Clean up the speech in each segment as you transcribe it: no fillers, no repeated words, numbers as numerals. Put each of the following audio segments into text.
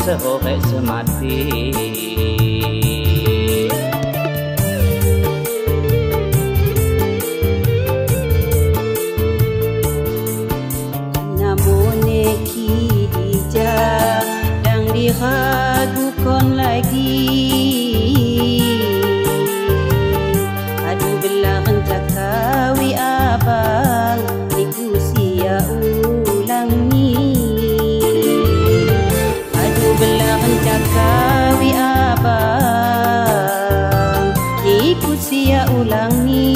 sehore semati. Namone kidija dang diragukan lagi. Aduh belahan cakawi abang iku sia ulang ni. Aduh belahan cakawi abang iku sia ulang ni.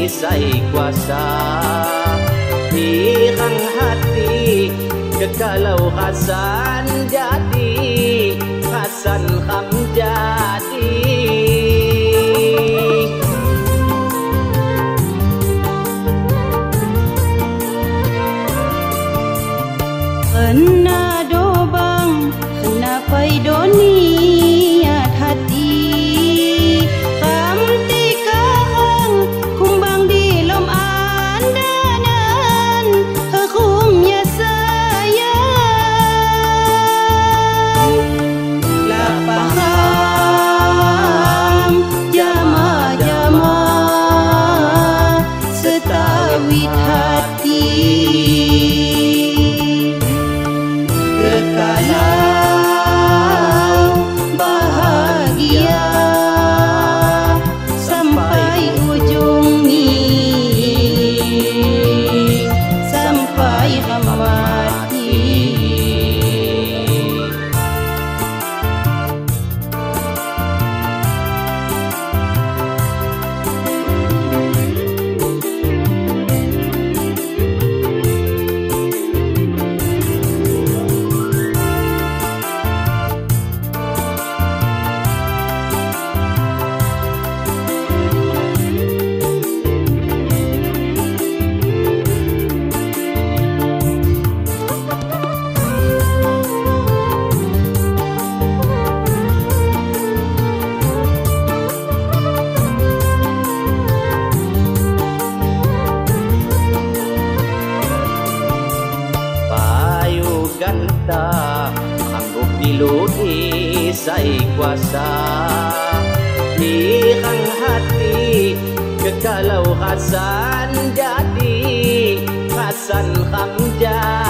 Isai kuasa hirang hati kekalau Hasan jadi Hasan Ham jadi. Kena dobang kena paidoni hati. Kekalau bahagia sampai ujung ni, sampai mati. Ganta anggup pilu isai kuasa hirang hati kekalau Hasan jadi Hasan Ham jadi.